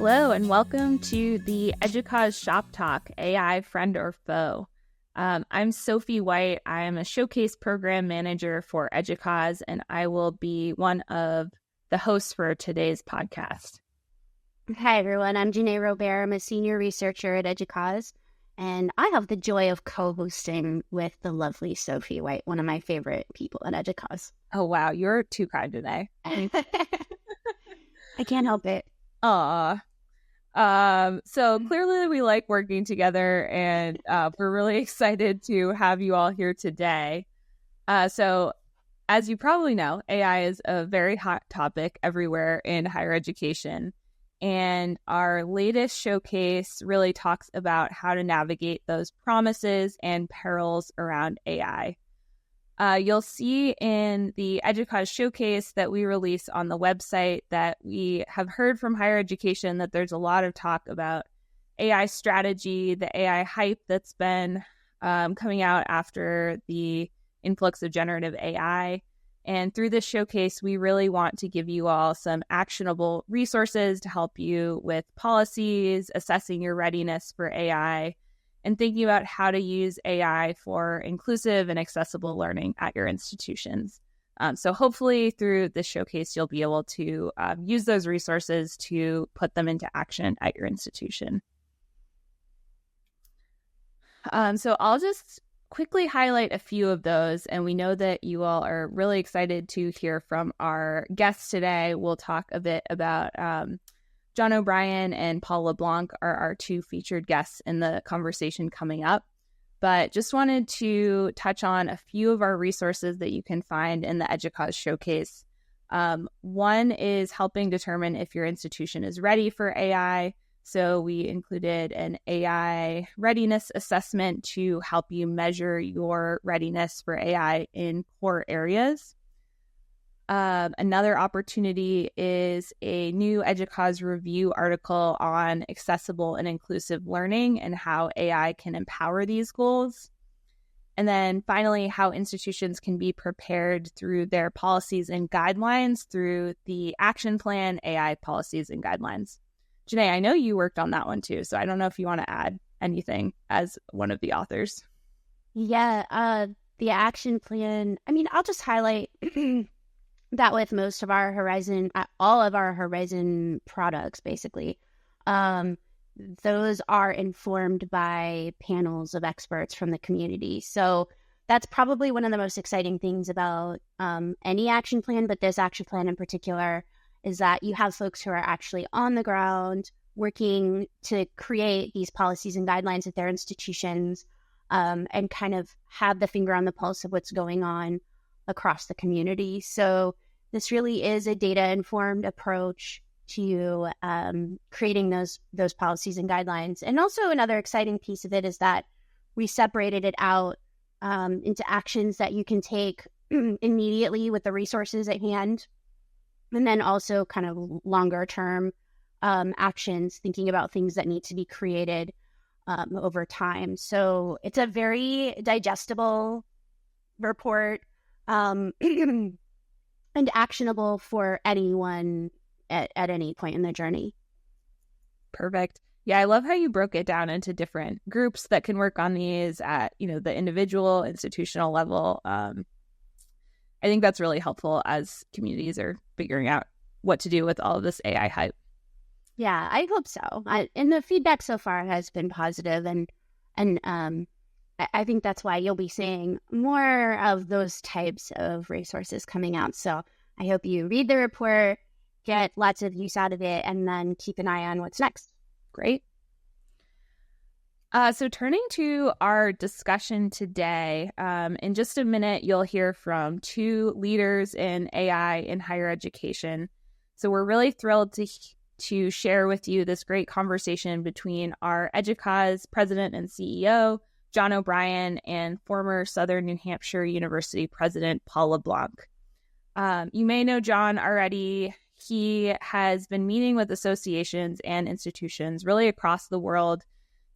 Hello and welcome to the EDUCAUSE Shop Talk, AI Friend or Foe. I'm Sophie White. I am a Showcase Program Manager for EDUCAUSE, and I will be one of the hosts for today's podcast. Hi, everyone. I'm Jenay Robert. I'm a Senior Researcher at EDUCAUSE, and I have the joy of co-hosting with the lovely Sophie White, one of my favorite people at EDUCAUSE. Oh, wow. You're too kind today. I can't help it. Aw. So clearly we like working together, and we're really excited to have you all here today. So as you probably know, AI is a very hot topic everywhere in higher education. And our latest showcase really talks about how to navigate those promises and perils around AI. You'll see in the EDUCAUSE showcase that we release on the website that we have heard from higher education that there's a lot of talk about AI strategy, the AI hype that's been coming out after the influx of generative AI. And through this showcase, we really want to give you all some actionable resources to help you with policies, assessing your readiness for AI, and thinking about how to use AI for inclusive and accessible learning at your institutions. So hopefully through this showcase, you'll be able to use those resources to put them into action at your institution. So I'll just quickly highlight a few of those, and we know that you all are really excited to hear from our guests today. We'll talk a bit about John O'Brien and Paul LeBlanc are our two featured guests in the conversation coming up. But just wanted to touch on a few of our resources that you can find in the EDUCAUSE showcase. One is helping determine if your institution is ready for AI. So we included an AI readiness assessment to help you measure your readiness for AI in core areas. Another opportunity is a new EDUCAUSE review article on accessible and inclusive learning and how AI can empower these goals. And then finally, how institutions can be prepared through their policies and guidelines through the action plan, AI policies and guidelines. Jenay, I know you worked on that one too, so I don't know if you want to add anything as one of the authors. Yeah, the action plan, I'll just highlight that with most of our Horizon, all of our Horizon products, basically, those are informed by panels of experts from the community. So that's probably one of the most exciting things about any action plan, but this action plan in particular, is that you have folks who are actually on the ground working to create these policies and guidelines at their institutions, and kind of have the finger on the pulse of what's going on across the community. So this really is a data-informed approach to creating those policies and guidelines. And also another exciting piece of it is that we separated it out into actions that you can take immediately with the resources at hand, and then also kind of longer-term actions, thinking about things that need to be created over time. So it's a very digestible report, and actionable for anyone at any point in the journey. Perfect. Yeah, I love how you broke it down into different groups that can work on these at, the individual, institutional level. I think that's really helpful as communities are figuring out what to do with all of this AI hype. Yeah, I hope so. And the feedback so far has been positive, and I think that's why you'll be seeing more of those types of resources coming out. So I hope you read the report, get lots of use out of it, and then keep an eye on what's next. Great. So turning to our discussion today, in just a minute, you'll hear from two leaders in AI in higher education. So we're really thrilled to share with you this great conversation between our EDUCAUSE President and CEO, John O'Brien, and former Southern New Hampshire University President Paul LeBlanc. You may know John already. He has been meeting with associations and institutions really across the world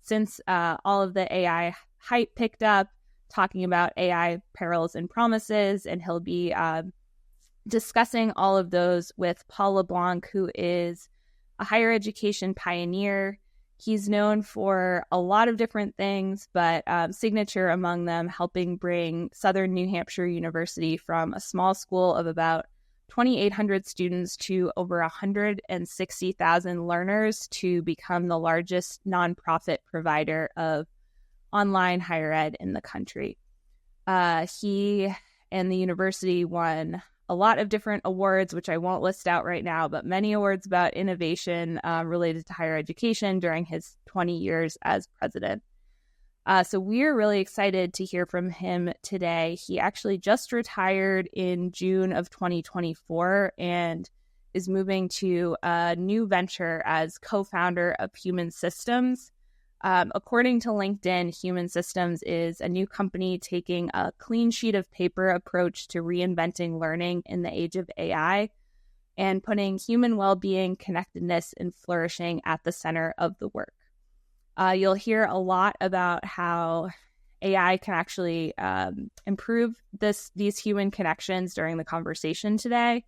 since all of the AI hype picked up, talking about AI perils and promises, and he'll be discussing all of those with Paul LeBlanc, who is a higher education pioneer. He's known for a lot of different things, but signature among them helping bring Southern New Hampshire University from a small school of about 2,800 students to over 160,000 learners to become the largest nonprofit provider of online higher ed in the country. He and the university won a lot of different awards, which I won't list out right now, but many awards about innovation related to higher education during his 20 years as president. So we're really excited to hear from him today. He actually just retired in June of 2024 and is moving to a new venture as co-founder of Human Systems. According to LinkedIn, Human Systems is a new company taking a clean sheet of paper approach to reinventing learning in the age of AI and putting human well-being, connectedness, and flourishing at the center of the work. You'll hear a lot about how AI can actually improve these human connections during the conversation today.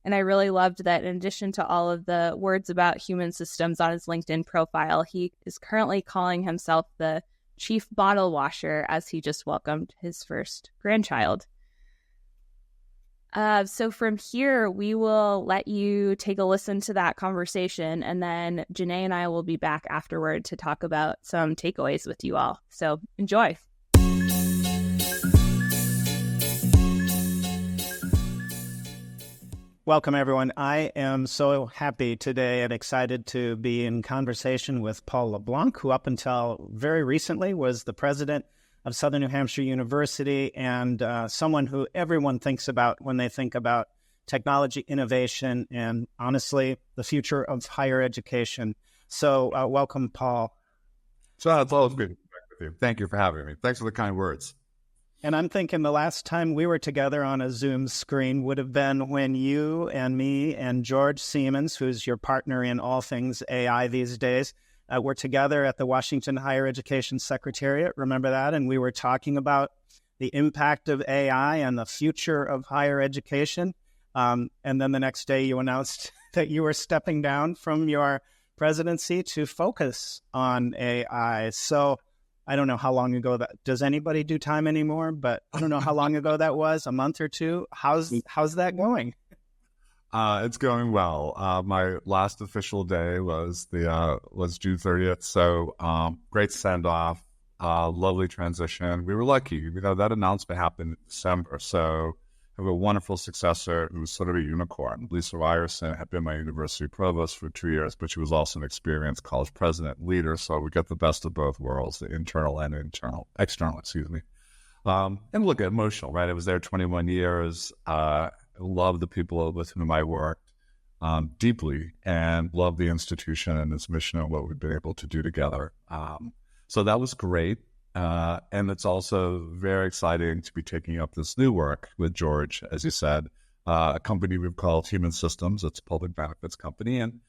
And I really loved that in addition to all of the words about Human Systems on his LinkedIn profile, he is currently calling himself the chief bottle washer as he just welcomed his first grandchild. So from here, we will let you take a listen to that conversation, and then Jenay and I will be back afterward to talk about some takeaways with you all. So enjoy. Welcome, everyone. I am so happy today and excited to be in conversation with Paul LeBlanc, who up until very recently was the president of Southern New Hampshire University and someone who everyone thinks about when they think about technology innovation and, honestly, the future of higher education. So welcome, Paul. So it's always good to be back with you. Thank you for having me. Thanks for the kind words. And I'm thinking the last time we were together on a Zoom screen would have been when you and me and George Siemens, who's your partner in all things AI these days, were together at the Washington Higher Education Secretariat. Remember that? And we were talking about the impact of AI and the future of higher education. And then the next day you announced that you were stepping down from your presidency to focus on AI. So I don't know how long ago that, does anybody do time anymore? But I don't know how long ago that was, a month or two. How's that going? It's going well. My last official day was June 30th. So great send off, lovely transition. We were lucky, that announcement happened in December. So I have a wonderful successor who's sort of a unicorn. Lisa Ryerson had been my university provost for 2 years, but she was also an experienced college president leader. So we get the best of both worlds, the internal and external, excuse me. And look, emotional, right? I was there 21 years. I love the people with whom I worked deeply and love the institution and its mission and what we've been able to do together. So that was great. And it's also very exciting to be taking up this new work with George, as you said, a company we've called Human Systems. It's a public benefits company. And,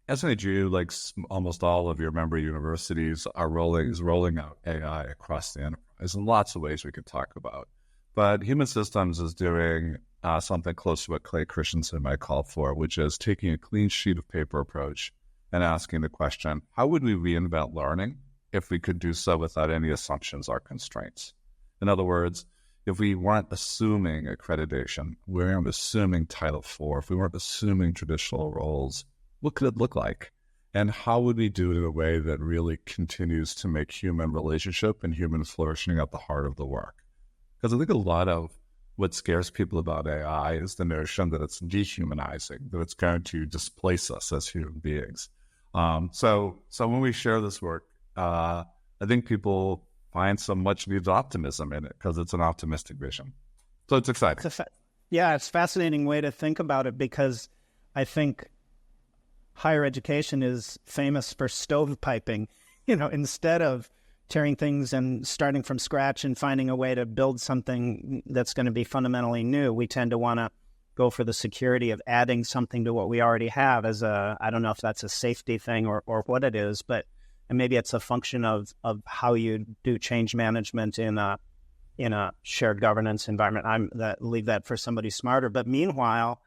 SNHU, like almost all of your member universities, is rolling out AI across the enterprise in lots of ways we could talk about. But Human Systems is doing something close to what Clay Christensen might call for, which is taking a clean sheet of paper approach and asking the question, how would we reinvent learning if we could do so without any assumptions or constraints? In other words, if we weren't assuming accreditation, we weren't assuming Title IV, if we weren't assuming traditional roles, what could it look like? And how would we do it in a way that really continues to make human relationship and human flourishing at the heart of the work? Because I think a lot of what scares people about AI is the notion that it's dehumanizing, that it's going to displace us as human beings. So when we share this work, I think people find some much needed optimism in it because it's an optimistic vision. So it's exciting. It's a fascinating way to think about it, because I think higher education is famous for stovepiping, instead of tearing things and starting from scratch and finding a way to build something that's going to be fundamentally new. We tend to want to go for the security of adding something to what we already have I don't know if that's a safety thing or what it is, but and maybe it's a function of how you do change management in a shared governance environment. Leave that for somebody smarter. But meanwhile,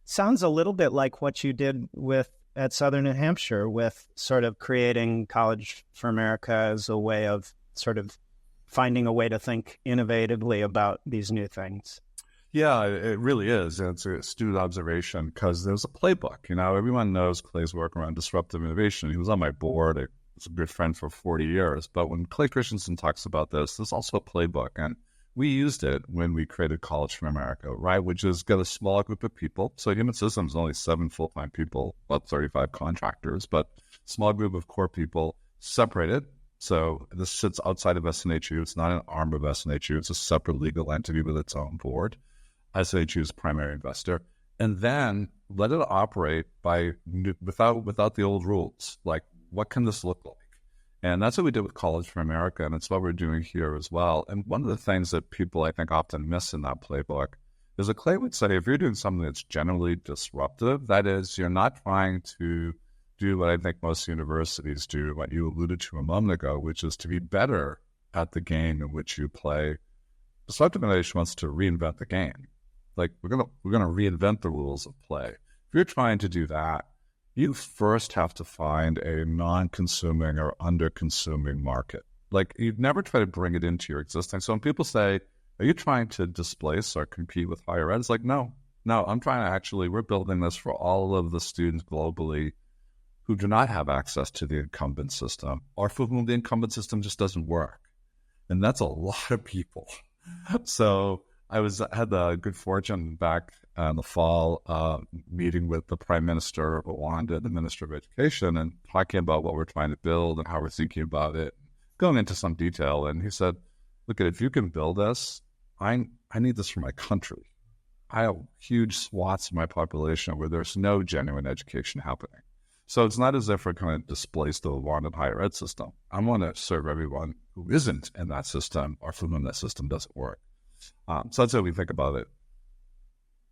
sounds a little bit like what you did at Southern New Hampshire with sort of creating College for America as a way of sort of finding a way to think innovatively about these new things. Yeah, it really is. It's an astute observation because there's a playbook. Everyone knows Clay's work around disruptive innovation. He was on my board. He was a good friend for 40 years. But when Clay Christensen talks about this, there's also a playbook. And we used it when we created College for America, right? Which is get a small group of people. So Human Systems is only 7 full-time people, about 35 contractors, but small group of core people separated. So this sits outside of SNHU. It's not an arm of SNHU. It's a separate legal entity with its own board. SNHU's primary investor, and then let it operate without the old rules. Like, what can this look like? And that's what we did with College for America, and it's what we're doing here as well. And one of the things that people, I think, often miss in that playbook is that Clay would say, if you're doing something that's generally disruptive, that is, you're not trying to do what I think most universities do, what you alluded to a moment ago, which is to be better at the game in which you play. Disruptive innovation wants to reinvent the game. Like, we're gonna reinvent the rules of play. If you're trying to do that, you first have to find a non-consuming or under-consuming market. Like, you'd never try to bring it into your existing. So when people say, are you trying to displace or compete with higher ed? It's like, no, I'm trying to we're building this for all of the students globally who do not have access to the incumbent system, or for whom the incumbent system just doesn't work. And that's a lot of people. So I had the good fortune back in the fall meeting with the Prime Minister of Rwanda, the Minister of Education, and talking about what we're trying to build and how we're thinking about it, going into some detail. And he said, look, if you can build this, I need this for my country. I have huge swaths of my population where there's no genuine education happening. So it's not as if we're going to displace the Rwandan higher ed system. I want to serve everyone who isn't in that system or for whom that system doesn't work. So that's how we think about it.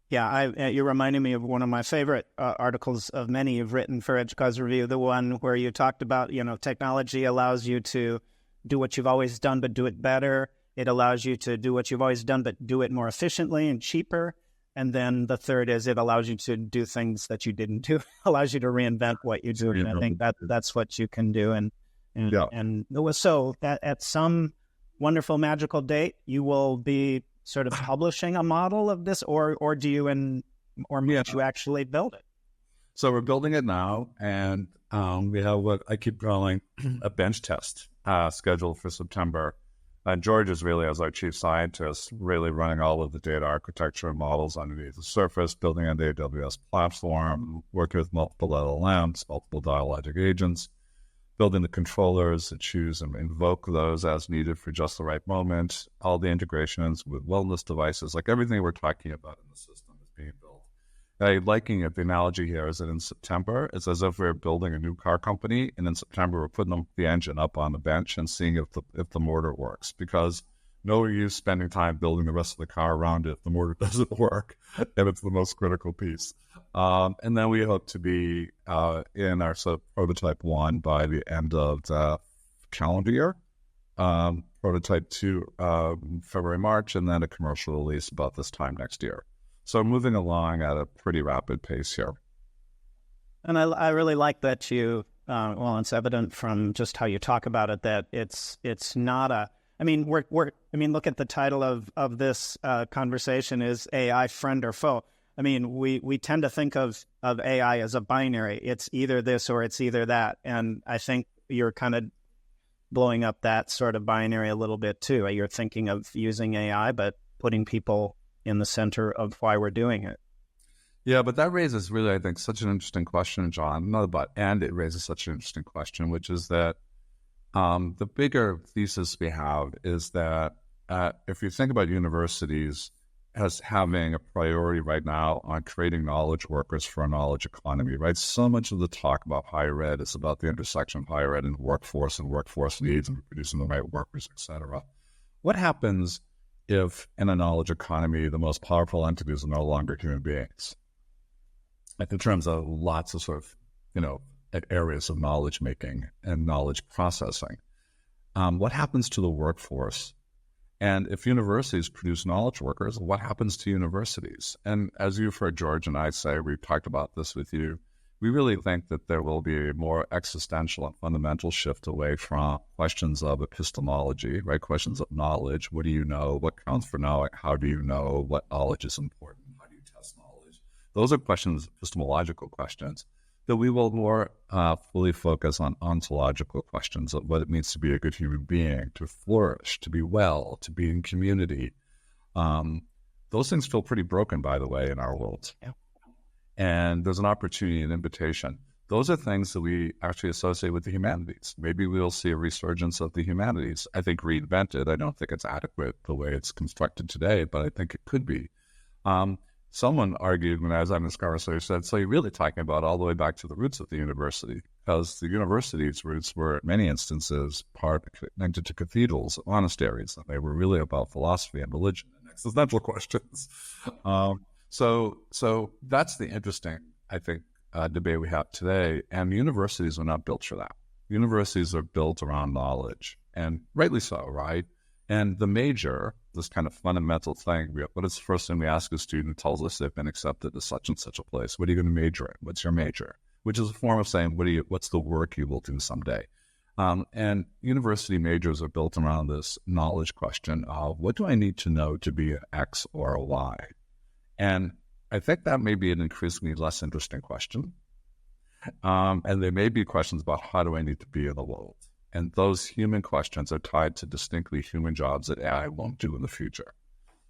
Yeah, you're reminding me of one of my favorite articles of many you've written for EDUCAUSE Review, the one where you talked about, technology allows you to do what you've always done, but do it better. It allows you to do what you've always done, but do it more efficiently and cheaper. And then the third is it allows you to do things that you didn't do, allows you to reinvent what you do. And I think that's what you can do. And so at some wonderful magical date, you will be sort of publishing a model of this, or do you might you actually build it? So we're building it now, and we have what I keep calling a bench test scheduled for September. And George is really, as our chief scientist, really running all of the data architecture and models underneath the surface, building on the AWS platform, working with multiple LLMs, multiple dialogic agents, building the controllers that choose and invoke those as needed for just the right moment, all the integrations with wellness devices, like everything we're talking about in the system is being built. Liking it, the analogy here is that in September, it's as if we're building a new car company, and in September, we're putting the engine up on the bench and seeing if the motor works, because no use spending time building the rest of the car around it if the motor doesn't work, and it's the most critical piece. And then we hope to be in our prototype 1 by the end of the calendar year, prototype 2 February, March, and then a commercial release about this time next year. So moving along at a pretty rapid pace here. And I really like that you, it's evident from just how you talk about it that it's not a, look at the title of this conversation is AI friend or foe. I mean, we tend to think of AI as a binary. It's either this or it's either that. And I think you're kind of blowing up that sort of binary a little bit too. You're thinking of using AI, but putting people in the center of why we're doing it. Yeah, but that raises really, I think, such an interesting question, John. It raises such an interesting question, which is that the bigger thesis we have is that if you think about universities as having a priority right now on creating knowledge workers for a knowledge economy, right? So much of the talk about higher ed is about the intersection of higher ed and workforce needs and producing the right workers, et cetera. What happens if in a knowledge economy, the most powerful entities are no longer human beings? Like in terms of lots of sort of, areas of knowledge making and knowledge processing. What happens to the workforce And if universities produce knowledge workers, what happens to universities? And as you've heard George and I say, we've talked about this with you, we really think that there will be a more existential and fundamental shift away from questions of epistemology, right? Questions of knowledge. What do you know? What counts for knowing? How do you know? What knowledge is important? How do you test knowledge? Those are questions, epistemological questions, that we will more fully focus on ontological questions of what it means to be a good human being, to flourish, to be well, to be in community. Those things feel pretty broken, by the way, in our world. Yeah. And there's an opportunity, an invitation. Those are things that we actually associate with the humanities. Maybe we'll see a resurgence of the humanities. I think reinvented. I don't think it's adequate the way it's constructed today, but I think it could be. Someone argued when I was having this conversation, said, so you're really talking about all the way back to the roots of the university, because the university's roots were, in many instances, connected to cathedrals, monasteries, and they were really about philosophy and religion and existential questions. So that's the interesting, I think, debate we have today. And universities are not built for that. Universities are built around knowledge, and rightly so, right? And the major, this kind of fundamental thing, what is the first thing we ask a student who tells us they've been accepted to such and such a place? What are you going to major in? What's your major? Which is a form of saying, what's the work you will do someday? And university majors are built around this knowledge question of, what do I need to know to be an X or a Y? And I think that may be an increasingly less interesting question. And there may be questions about, how do I need to be in the world? And those human questions are tied to distinctly human jobs that AI won't do in the future.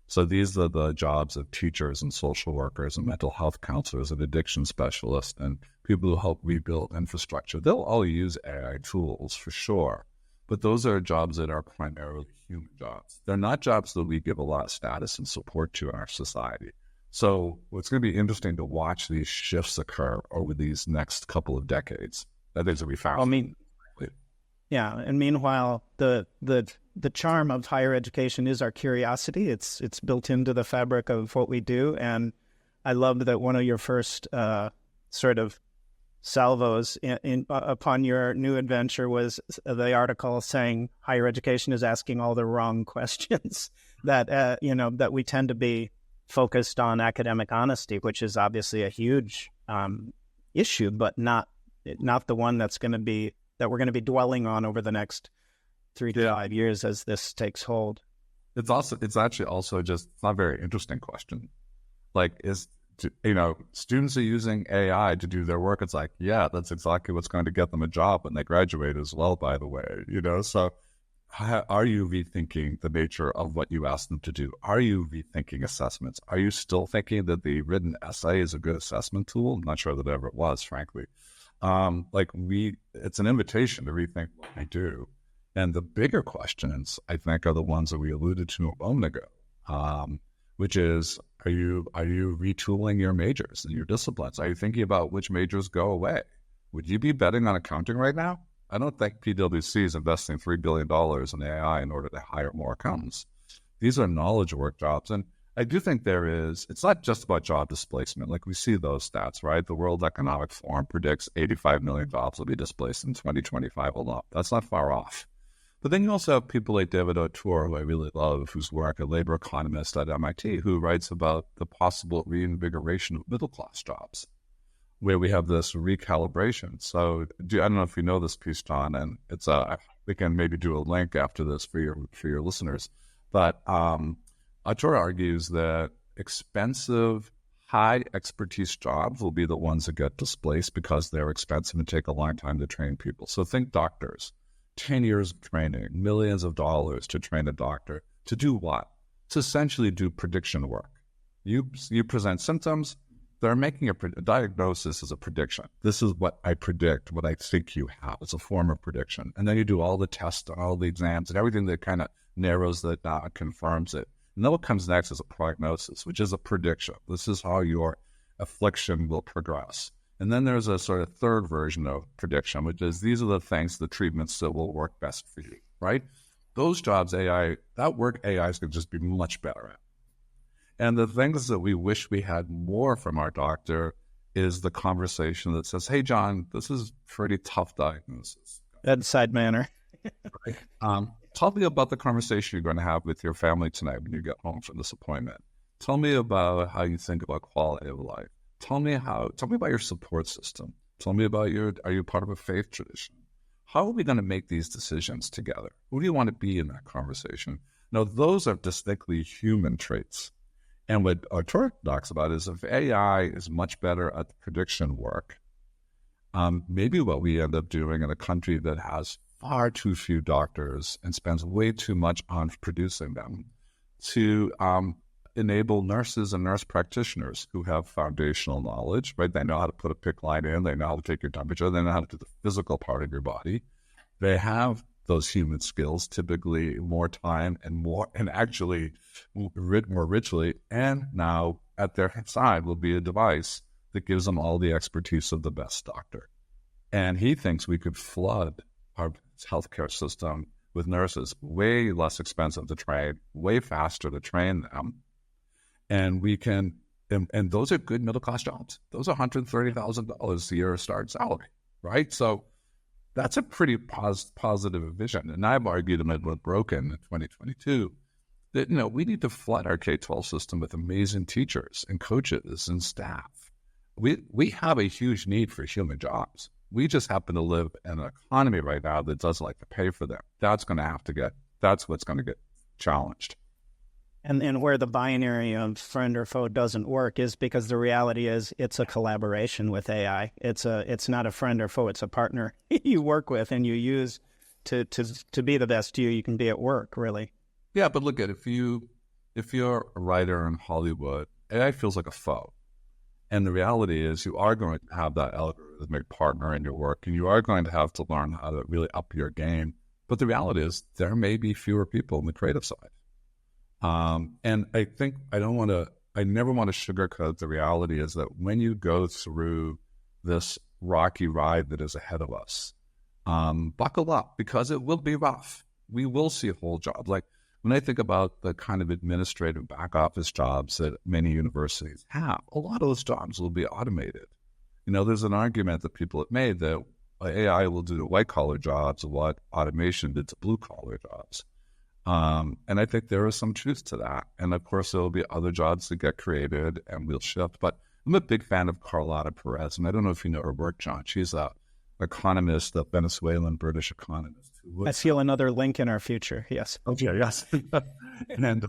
So these are the jobs of teachers and social workers and mental health counselors and addiction specialists and people who help rebuild infrastructure. They'll all use AI tools for sure, but those are jobs that are primarily human jobs. They're not jobs that we give a lot of status and support to in our society. So it's going to be interesting to watch these shifts occur over these next couple of decades. That is, we found. Yeah, and meanwhile, the charm of higher education is our curiosity. It's built into the fabric of what we do, and I loved that one of your first sort of salvos upon your new adventure was the article saying higher education is asking all the wrong questions. That we tend to be focused on academic honesty, which is obviously a huge issue, but not the one that we're going to be dwelling on over the next 3 to 5 years as this takes hold. It's actually also just not a very interesting question. Like, students are using AI to do their work. It's like, yeah, that's exactly what's going to get them a job when they graduate as well, by the way, so are you rethinking the nature of what you ask them to do? Are you rethinking assessments? Are you still thinking that the written essay is a good assessment tool? I'm not sure that it ever was, frankly. It's an invitation to rethink what we do. And the bigger questions, I think, are the ones that we alluded to a moment ago, which is, are you retooling your majors and your disciplines? Are you thinking about which majors go away? Would you be betting on accounting right now? I don't think PwC is investing $3 billion in AI in order to hire more accountants. These are knowledge work jobs. And I do think it's not just about job displacement. Like, we see those stats, right? The World Economic Forum predicts 85 million jobs will be displaced in 2025 alone. That's not far off. But then you also have people like David O'Toole, who I really love, whose work, a labor economist at MIT, who writes about the possible reinvigoration of middle-class jobs, where we have this recalibration. So I don't know if you know this piece, John, and it's we can maybe do a link after this for your listeners. But O'Toole argues that expensive, high expertise jobs will be the ones that get displaced because they're expensive and take a long time to train people. So think doctors, 10 years of training, millions of dollars to train a doctor. To do what? To essentially do prediction work. You present symptoms. They're making a diagnosis as a prediction. This is what I predict, what I think you have. It's a form of prediction. And then you do all the tests, all the exams, and everything that kind of narrows that down, confirms it. And then what comes next is a prognosis, which is a prediction. This is how your affliction will progress. And then there's a sort of third version of prediction, which is these are the things, the treatments that will work best for you, right? Those jobs, that work AI is going to just be much better at. And the things that we wish we had more from our doctor is the conversation that says, hey, John, this is pretty tough diagnosis. Bedside manner. Right? Tell me about the conversation you're going to have with your family tonight when you get home from this appointment. Tell me about how you think about quality of life. Tell me about your support system. Tell me about are you part of a faith tradition? How are we going to make these decisions together? Who do you want to be in that conversation? Now, those are distinctly human traits. And what our Torah talks about is if AI is much better at the prediction work, maybe what we end up doing in a country that has far too few doctors and spends way too much on producing them to enable nurses and nurse practitioners who have foundational knowledge, right? They know how to put a PICC line in, they know how to take your temperature, they know how to do the physical part of your body. They have those human skills, typically more time and actually more richly. And now at their side will be a device that gives them all the expertise of the best doctor. And he thinks we could flood our healthcare system with nurses, way less expensive to train, way faster to train them. And we can, and those are good middle-class jobs. Those are $130,000 a year start salary, right? So that's a pretty positive vision. And I've argued and it was broken in 2022 that, we need to flood our K-12 system with amazing teachers and coaches and staff. We have a huge need for human jobs. We just happen to live in an economy right now that doesn't like to pay for them. That's what's going to get challenged. And where the binary of friend or foe doesn't work is because the reality is it's a collaboration with AI. It's not a friend or foe. It's a partner you work with and you use to be the best you can be at work, really. Yeah, but look at if you're a writer in Hollywood, AI feels like a foe. And the reality is you are going to have that algorithmic partner in your work, and you are going to have to learn how to really up your game. But the reality is there may be fewer people on the creative side. And I think I never want to sugarcoat the reality is that when you go through this rocky ride that is ahead of us, buckle up because it will be rough. We will see a whole job. Like when I think about the kind of administrative back office jobs that many universities have, a lot of those jobs will be automated. There's an argument that people have made that AI will do the white collar jobs what automation did to blue collar jobs. And I think there is some truth to that. And of course, there will be other jobs that get created and we'll shift. But I'm a big fan of Carlotta Perez. And I don't know if you know her work, John. She's an economist, a Venezuelan British economist. I feel another link in our future. Yes. Oh, yeah, yes. And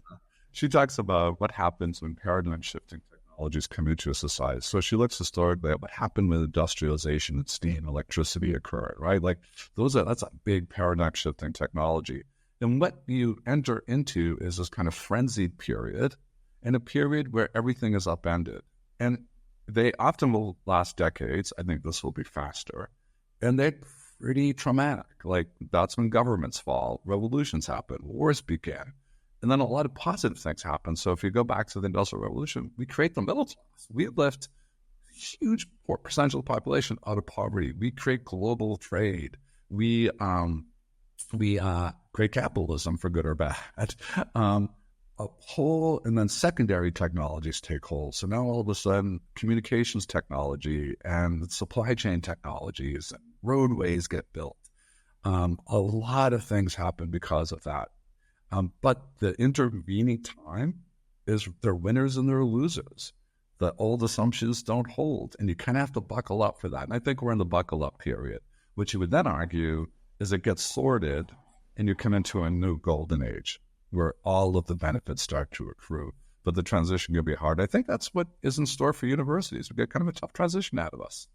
she talks about what happens when paradigm shifting technologies come into a society. So she looks historically at what happened with industrialization and steam, electricity occurred, right? Like that's a big paradigm shifting technology. And what you enter into is this kind of frenzied period and a period where everything is upended. And they often will last decades. I think this will be faster. And they're pretty traumatic. Like that's when governments fall, revolutions happen, wars begin. And then a lot of positive things happen. So if you go back to the Industrial Revolution, we create the middle class. We lift a huge percentage of the population out of poverty. We create global trade. We create capitalism for good or bad. And then secondary technologies take hold. So now all of a sudden, communications technology and supply chain technologies and roadways get built. A lot of things happen because of that. But the intervening time is there are winners and there are losers. The old assumptions don't hold, and you kind of have to buckle up for that. And I think we're in the buckle up period, which you would then argue is it gets sorted and you come into a new golden age where all of the benefits start to accrue. But the transition will be hard. I think that's what is in store for universities. We get kind of a tough transition out of us.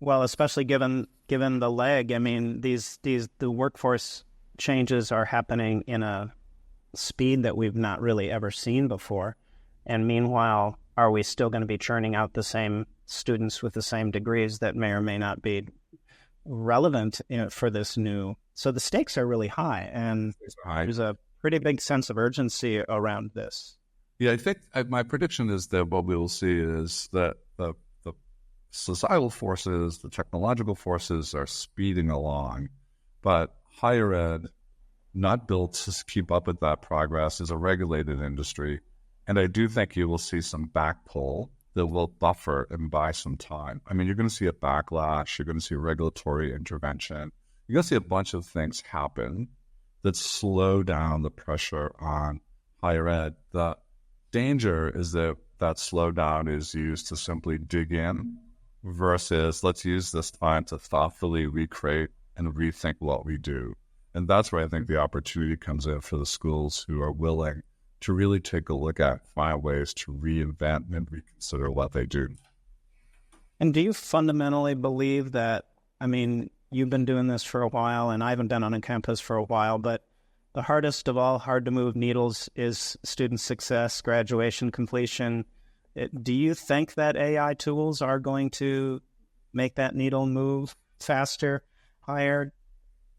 Well, especially given the lag. I mean, the workforce changes are happening in a speed that we've not really ever seen before. And meanwhile, are we still going to be churning out the same students with the same degrees that may or may not be relevant for this new? So the stakes are really high, and there's a pretty big sense of urgency around this. Yeah, I think my prediction is that what we will see is that the societal forces, the technological forces are speeding along, but higher ed, not built to keep up with that progress, is a regulated industry. And I do think you will see some back pull that will buffer and buy some time. I mean, you're going to see a backlash. You're going to see regulatory intervention. You're going to see a bunch of things happen that slow down the pressure on higher ed. The danger is that that slowdown is used to simply dig in versus let's use this time to thoughtfully recreate and rethink what we do. And that's where I think the opportunity comes in for the schools who are willing to really take a look at, find ways to reinvent and reconsider what they do. And do you fundamentally believe that, I mean, you've been doing this for a while and I haven't been on a campus for a while, but the hardest of all hard to move needles is student success, graduation, completion. Do you think that AI tools are going to make that needle move faster, higher?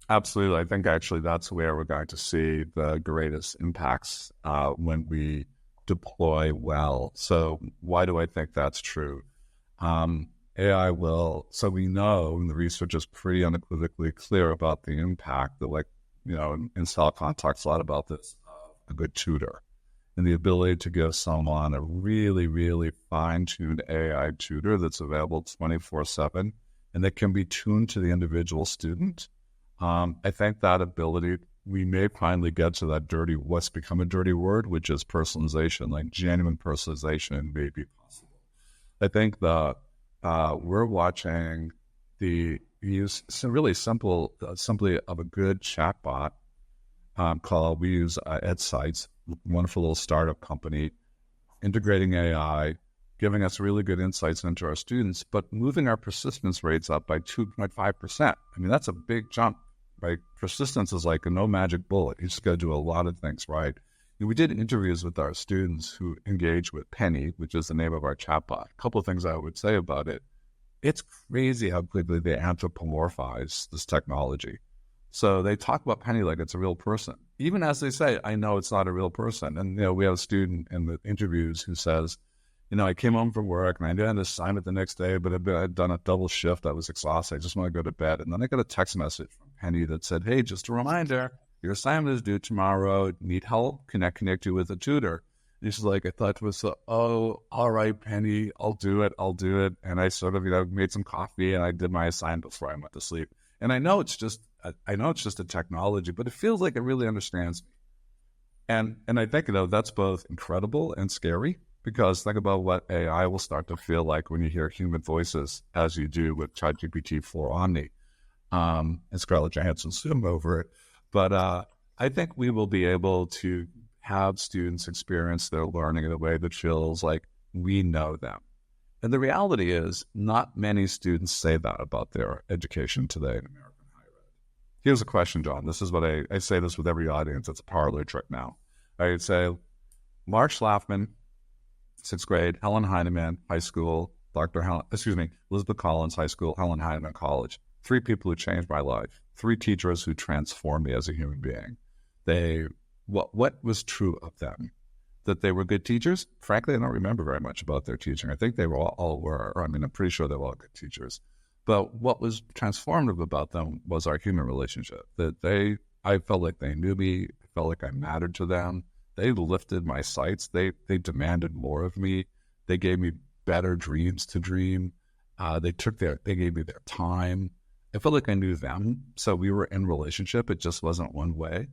Absolutely. I think actually that's where we're going to see the greatest impacts when we deploy well. So why do I think that's true? AI will, so we know, and the research is pretty unequivocally clear about the impact that, like, you know, in Silicon talks a lot about this, a good tutor and the ability to give someone a really, really fine-tuned AI tutor that's available 24/7 and that can be tuned to the individual student. I think that ability, we may finally get to that what's become a dirty word, which is personalization, like genuine personalization may be possible. I think that we're watching the use really simply of a good chatbot called, we use EdSites, wonderful little startup company, integrating AI, giving us really good insights into our students, but moving our persistence rates up by 2.5%. I mean, that's a big jump, right? Persistence is like a no magic bullet. You just got to do a lot of things right. And we did interviews with our students who engage with Penny, which is the name of our chatbot. A couple of things I would say about it. It's crazy how quickly they anthropomorphize this technology. So they talk about Penny like it's a real person, even as they say, I know it's not a real person. And, you know, we have a student in the interviews who says, you know, I came home from work and I did an assignment the next day, but I'd done a double shift. I was exhausted. I just want to go to bed. And then I got a text message from Penny that said, hey, just a reminder, your assignment is due tomorrow. Need help? Can I connect you with a tutor? And she's like, I thought to myself, oh, all right, Penny, I'll do it. And I sort of, you know, made some coffee and I did my assignment before I went to sleep. And I know it's just a technology, but it feels like it really understands me. And I think, you know, that's both incredible and scary, because think about what AI will start to feel like when you hear human voices, as you do with ChatGPT 4 Omni, and Scarlett Johansson's zoom over it. But I think we will be able to have students experience their learning in a way that feels like we know them. And the reality is not many students say that about their education today in American higher ed. Here's a question, John. This is what I say this with every audience. It's a parlor trick now. I would say, Mark Schlafman, 6th grade, Helen Heinemann, high school, Elizabeth Collins, high school, Helen Heinemann, college. 3 people who changed my life. 3 teachers who transformed me as a human being. What was true of them? That they were good teachers? Frankly, I don't remember very much about their teaching. I think they were all were. I mean, I'm pretty sure they were all good teachers. But what was transformative about them was our human relationship. That I felt like they knew me. I felt like I mattered to them. They lifted my sights. They demanded more of me. They gave me better dreams to dream. They gave me their time. I felt like I knew them. So we were in relationship. It just wasn't one way.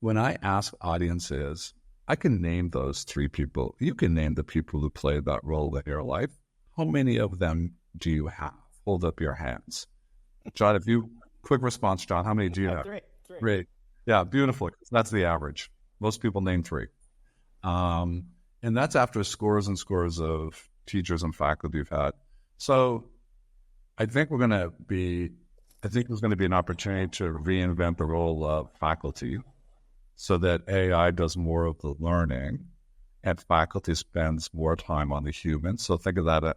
When I ask audiences, I can name those 3 people. You can name the people who played that role in your life. How many of them do you have? Hold up your hands. John, quick response, John, how many do you have? 3. Yeah, beautiful. That's the average. Most people name 3. And that's after scores and scores of teachers and faculty you've had. So I think there's going to be an opportunity to reinvent the role of faculty so that AI does more of the learning and faculty spends more time on the human. So think of that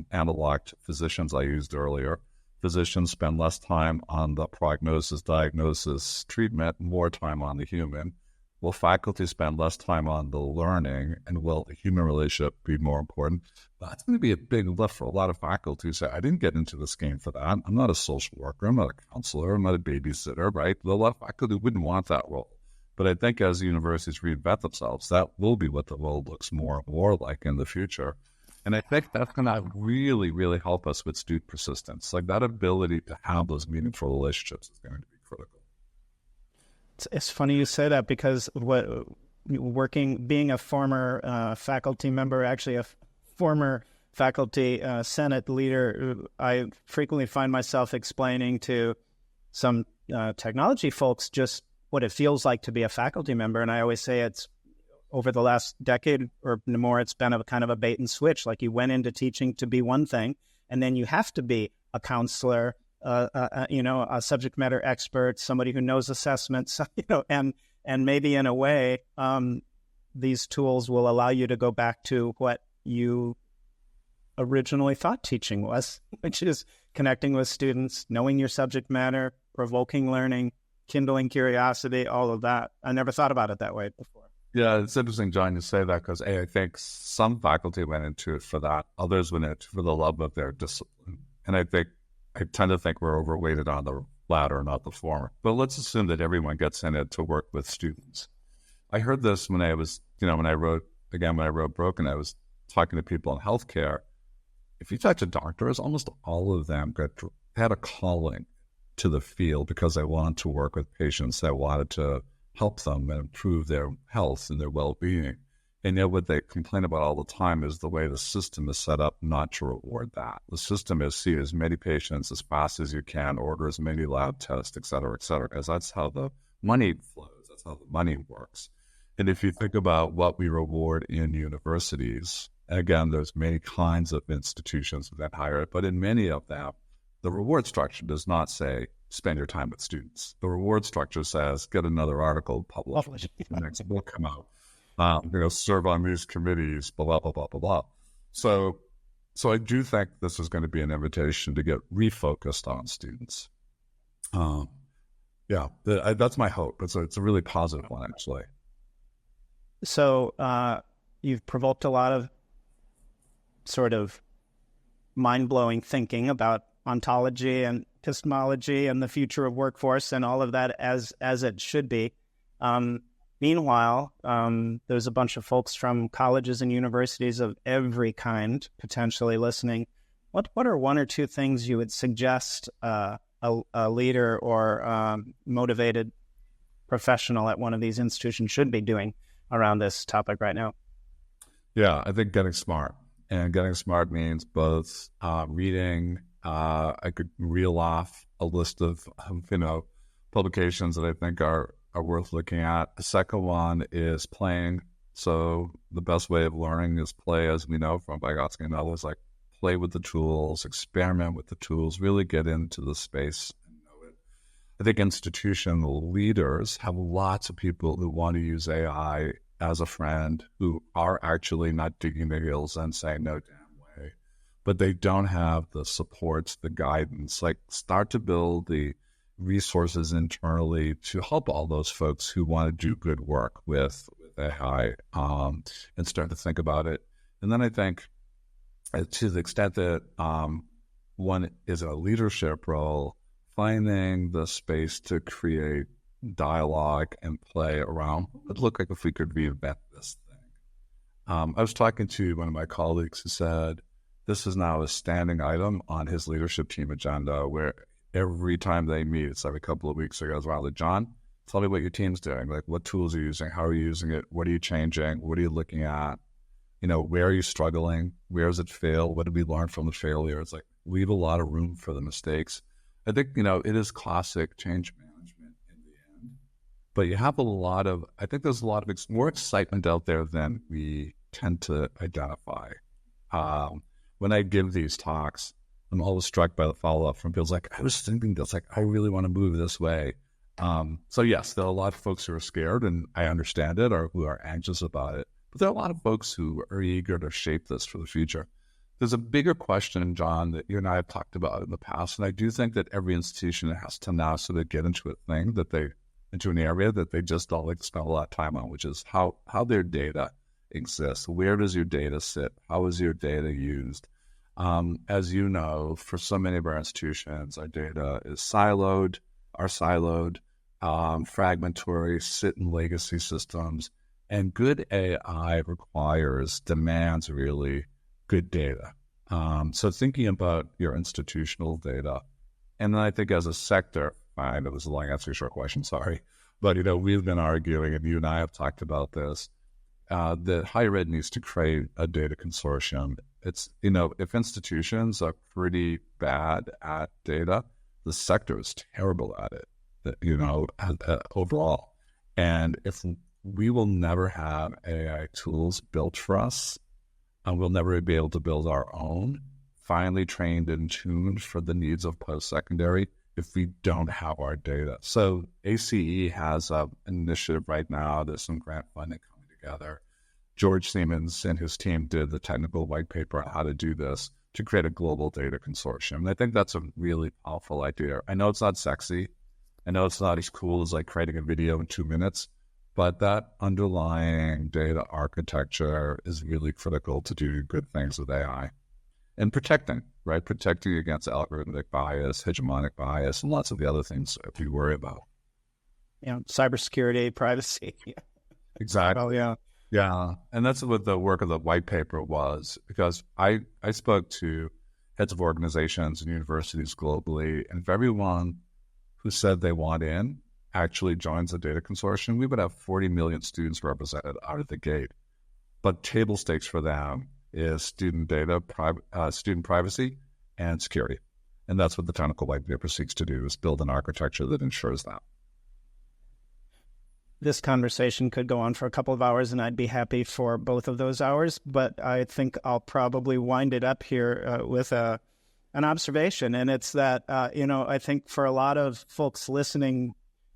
analog to physicians I used earlier. Physicians spend less time on the prognosis, diagnosis, treatment, more time on the human. Will faculty spend less time on the learning, and will the human relationship be more important? That's going to be a big lift for a lot of faculty who say, I didn't get into this game for that. I'm not a social worker. I'm not a counselor. I'm not a babysitter, right? A lot of faculty wouldn't want that role. But I think as universities reinvent themselves, that will be what the role looks more and more like in the future. And I think that's going to really, really help us with student persistence. Like that ability to have those meaningful relationships is going to be critical. It's funny you say that, because being a former faculty member, actually a former faculty Senate leader, I frequently find myself explaining to some technology folks just what it feels like to be a faculty member. And I always say it's over the last decade or more, it's been a kind of a bait and switch. Like, you went into teaching to be one thing, and then you have to be a counselor, a subject matter expert, somebody who knows assessments, and maybe in a way, these tools will allow you to go back to what you originally thought teaching was, which is connecting with students, knowing your subject matter, provoking learning, kindling curiosity, all of that. I never thought about it that way before. Yeah, it's interesting, John, you say that, because I think some faculty went into it for that. Others went into it for the love of their discipline. And I tend to think we're overweighted on the latter, not the former. But let's assume that everyone gets in it to work with students. I heard this when I was, when I wrote Broken, I was talking to people in healthcare. If you talk to doctors, almost all of them had a calling to the field because they wanted to work with patients, that wanted to help them and improve their health and their well-being. And yet what they complain about all the time is the way the system is set up not to reward that. The system is see as many patients as fast as you can, order as many lab tests, et cetera, because that's how the money flows. That's how the money works. And if you think about what we reward in universities, again, there's many kinds of institutions that hire it, but in many of them, the reward structure does not say, spend your time with students. The reward structure says, get another article published, the next book come out, serve on these committees, blah, blah, blah, blah, blah. So I do think this is going to be an invitation to get refocused on students. That's my hope. It's a really positive one, actually. So you've provoked a lot of sort of mind-blowing thinking about ontology and epistemology and the future of workforce and all of that as it should be. Meanwhile, there's a bunch of folks from colleges and universities of every kind potentially listening. What are one or two things you would suggest a leader or motivated professional at one of these institutions should be doing around this topic right now? Yeah, I think getting smart. And getting smart means both reading. I could reel off a list of publications that I think are worth looking at. The second one is playing. So the best way of learning is play, as we know from Vygotsky and others, like play with the tools, experiment with the tools, really get into the space and know it. I think institutional leaders have lots of people who want to use AI as a friend, who are actually not digging their heels and saying no damn way, but they don't have the supports, the guidance. Like, start to build the resources internally to help all those folks who want to do good work with AI, and start to think about it. And then I think, to the extent that one is in a leadership role, finding the space to create dialogue and play around what would look like if we could reinvent this thing. I was talking to one of my colleagues who said this is now a standing item on his leadership team agenda, where every time they meet, it's every couple of weeks, he goes, "Well, John, tell me what your team's doing. Like, what tools are you using? How are you using it? What are you changing? What are you looking at? Where are you struggling? Where does it fail? What did we learn from the failure?" It's like, leave a lot of room for the mistakes. I think, it is classic change management in the end, but you have I think there's a lot of more excitement out there than we tend to identify. When I give these talks, I'm always struck by the follow-up from people like, I was thinking this, like, I really want to move this way. So yes, there are a lot of folks who are scared, and I understand it, or who are anxious about it. But there are a lot of folks who are eager to shape this for the future. There's a bigger question, John, that you and I have talked about in the past, and I do think that every institution has to now sort of get into into an area that they just don't like to spend a lot of time on, which is how their data exists. Where does your data sit? How is your data used? As you know, for so many of our institutions, our data is siloed, fragmentary, sit in legacy systems. And good AI demands really good data. So thinking about your institutional data, and then I think as a sector, that was a long answer to your short question, sorry. But, we've been arguing, and you and I have talked about this, that higher ed needs to create a data consortium. It's, if institutions are pretty bad at data, the sector is terrible at it, overall. And if we will never have AI tools built for us, and we'll never be able to build our own, finely trained and tuned for the needs of post-secondary, if we don't have our data. So ACE has an initiative right now. There's some grant funding coming together. George Siemens and his team did the technical white paper on how to do this to create a global data consortium. And I think that's a really powerful idea. I know it's not sexy. I know it's not as cool as like creating a video in 2 minutes, but that underlying data architecture is really critical to do good things with AI. And protecting against algorithmic bias, hegemonic bias, and lots of the other things that we worry about. Cybersecurity, privacy. Exactly. Oh, yeah. Yeah. And that's what the work of the white paper was, because I spoke to heads of organizations and universities globally, and if everyone who said they want in actually joins the data consortium, we would have 40 million students represented out of the gate. But table stakes for them is student data, student privacy, and security. And that's what the technical white paper seeks to do, is build an architecture that ensures that. This conversation could go on for a couple of hours, and I'd be happy for both of those hours, but I think I'll probably wind it up here with an observation, and it's that, I think for a lot of folks listening,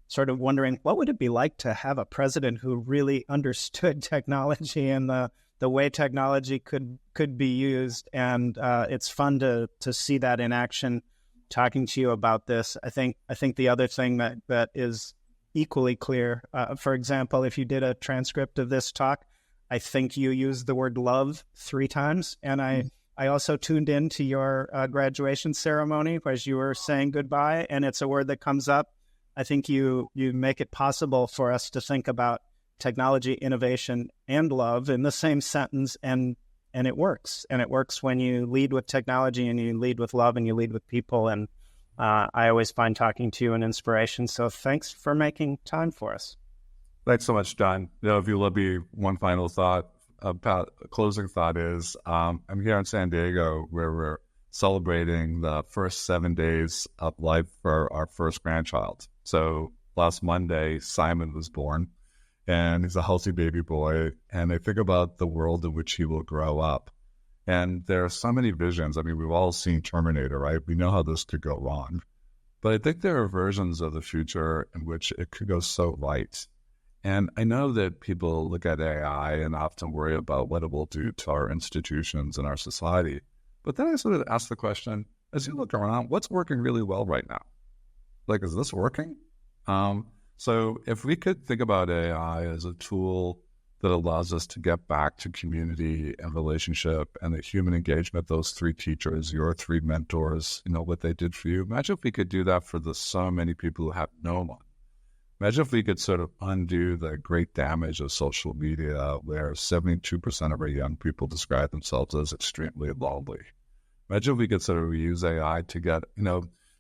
sort of wondering, what would it be like to have a president who really understood technology and the way technology could be used? And it's fun to see that in action. Talking to you about this, I think the other thing that is equally clear, for example, if you did a transcript of this talk, I think you used the word love 3 times, and I also tuned into your graduation ceremony as you were saying goodbye, and it's a word that comes up. I think you make it possible for us to think about technology, innovation, and love in the same sentence, and it works. And it works when you lead with technology, and you lead with love, and you lead with people. And I always find talking to you an inspiration. So thanks for making time for us. Thanks so much, John. If you'll let me, one final thought, closing thought is, I'm here in San Diego, where we're celebrating the first 7 days of life for our first grandchild. So last Monday, Simon was born, and he's a healthy baby boy. And I think about the world in which he will grow up. And there are so many visions. I mean, we've all seen Terminator, right? We know how this could go wrong. But I think there are versions of the future in which it could go so right. And I know that people look at AI and often worry about what it will do to our institutions and our society. But then I sort of ask the question, as you look around, what's working really well right now? Like, is this working? So if we could think about AI as a tool that allows us to get back to community and relationship and the human engagement, those 3 teachers, your 3 mentors, what they did for you. Imagine if we could do that for the so many people who have no one. Imagine if we could sort of undo the great damage of social media, where 72% of our young people describe themselves as extremely lonely. Imagine if we could sort of use AI to get,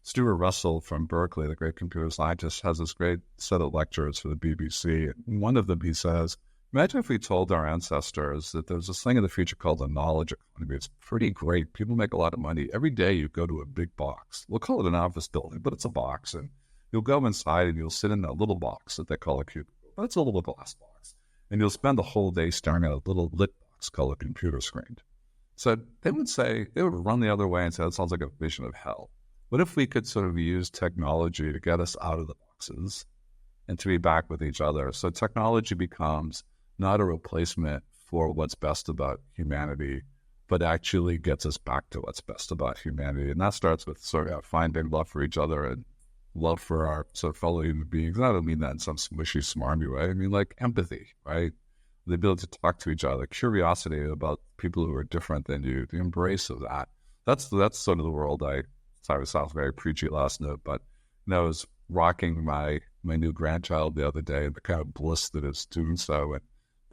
Stuart Russell from Berkeley, the great computer scientist, has this great set of lectures for the BBC. And one of them, he says, imagine if we told our ancestors that there's this thing in the future called the knowledge economy. It's pretty great. People make a lot of money. Every day you go to a big box. We'll call it an office building, but it's a box. And you'll go inside and you'll sit in that little box that they call a cubicle. But it's a little glass box. And you'll spend the whole day staring at a little lit box called a computer screen. So they would run the other way and say, that sounds like a vision of hell. What if we could sort of use technology to get us out of the boxes and to be back with each other? So technology becomes not a replacement for what's best about humanity, but actually gets us back to what's best about humanity. And that starts with sort of finding love for each other and love for our sort of fellow human beings. And I don't mean that in some smushy, smarmy way. I mean like empathy, right? The ability to talk to each other, curiosity about people who are different than you, the embrace of that. That's sort of the world sorry, it sounds very preachy last note, but I was rocking my new grandchild the other day and the kind of bliss that is doing so. And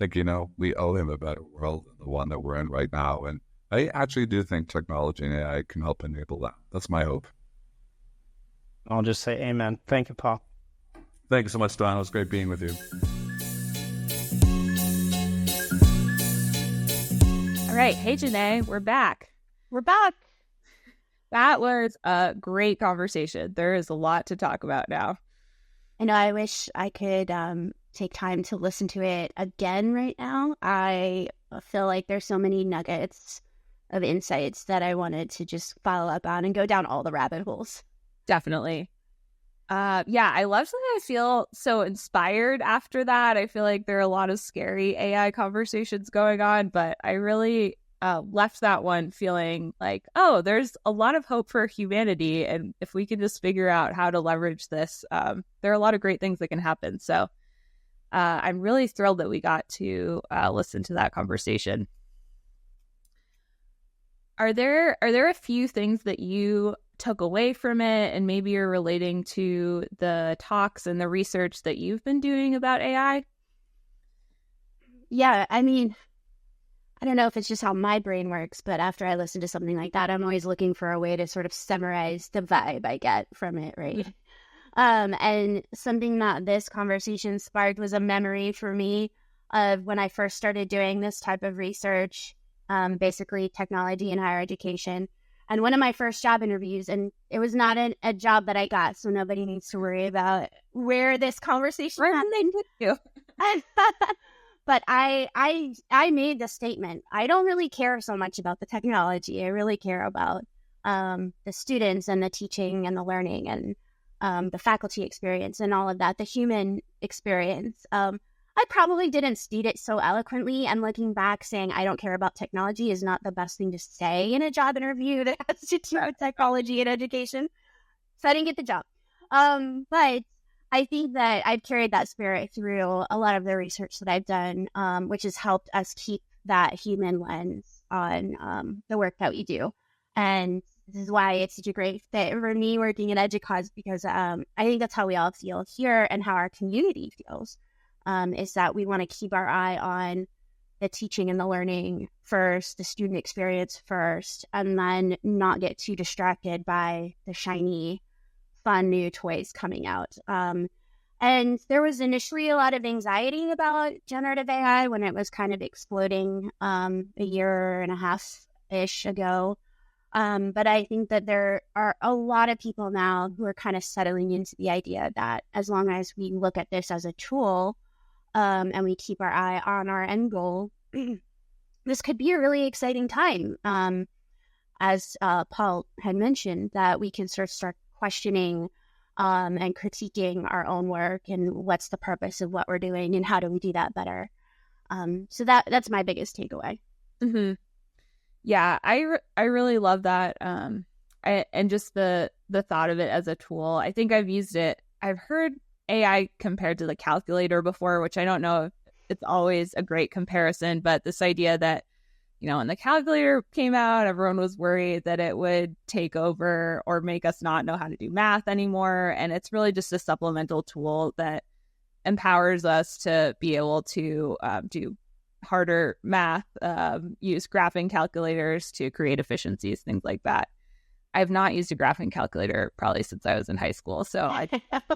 I think, we owe him a better world than the one that we're in right now. And I actually do think technology and AI can help enable that. That's my hope. I'll just say amen. Thank you, Paul. Thank you so much, Don. It was great being with you. All right. Hey, Jenay, we're back. We're back. That was a great conversation. There is a lot to talk about now. I know. I wish I could take time to listen to it again right now. I feel like there's so many nuggets of insights that I wanted to just follow up on and go down all the rabbit holes. Definitely. Yeah, I love that. I feel so inspired after that. I feel like there are a lot of scary AI conversations going on, but I really left that one feeling like, oh, there's a lot of hope for humanity. And if we can just figure out how to leverage this, there are a lot of great things that can happen. So I'm really thrilled that we got to listen to that conversation. Are there a few things that you took away from it and maybe you're relating to the talks and the research that you've been doing about AI? Yeah, I mean, I don't know if it's just how my brain works, but after I listen to something like that, I'm always looking for a way to sort of summarize the vibe I get from it, right? And something that this conversation sparked was a memory for me of when I first started doing this type of research, basically technology in higher education. And one of my first job interviews, and it was not a job that I got, so nobody needs to worry about where this conversation happened. But I made the statement, I don't really care so much about the technology. I really care about the students and the teaching and the learning and the faculty experience and all of that, the human experience. I probably didn't state it so eloquently, and looking back saying I don't care about technology is not the best thing to say in a job interview that has to do with technology and education. So I didn't get the job. But I think that I've carried that spirit through a lot of the research that I've done, which has helped us keep that human lens on the work that we do. And this is why it's such a great fit for me working at EDUCAUSE, because I think that's how we all feel here and how our community feels. Is that we want to keep our eye on the teaching and the learning first, the student experience first, and then not get too distracted by the shiny, fun new toys coming out. And there was initially a lot of anxiety about generative AI when it was kind of exploding a year and a half-ish ago. But I think that there are a lot of people now who are kind of settling into the idea that as long as we look at this as a tool, and we keep our eye on our end goal, this could be a really exciting time. As Paul had mentioned, that we can sort of start questioning and critiquing our own work and what's the purpose of what we're doing and how do we do that better. So that's my biggest takeaway. Mm-hmm. Yeah, I really love that. And just the thought of it as a tool. I think I've used it. I've heard AI compared to the calculator before, which I don't know if it's always a great comparison, but this idea that, when the calculator came out, everyone was worried that it would take over or make us not know how to do math anymore. And it's really just a supplemental tool that empowers us to be able to do harder math, use graphing calculators to create efficiencies, things like that. I have not used a graphing calculator probably since I was in high school, so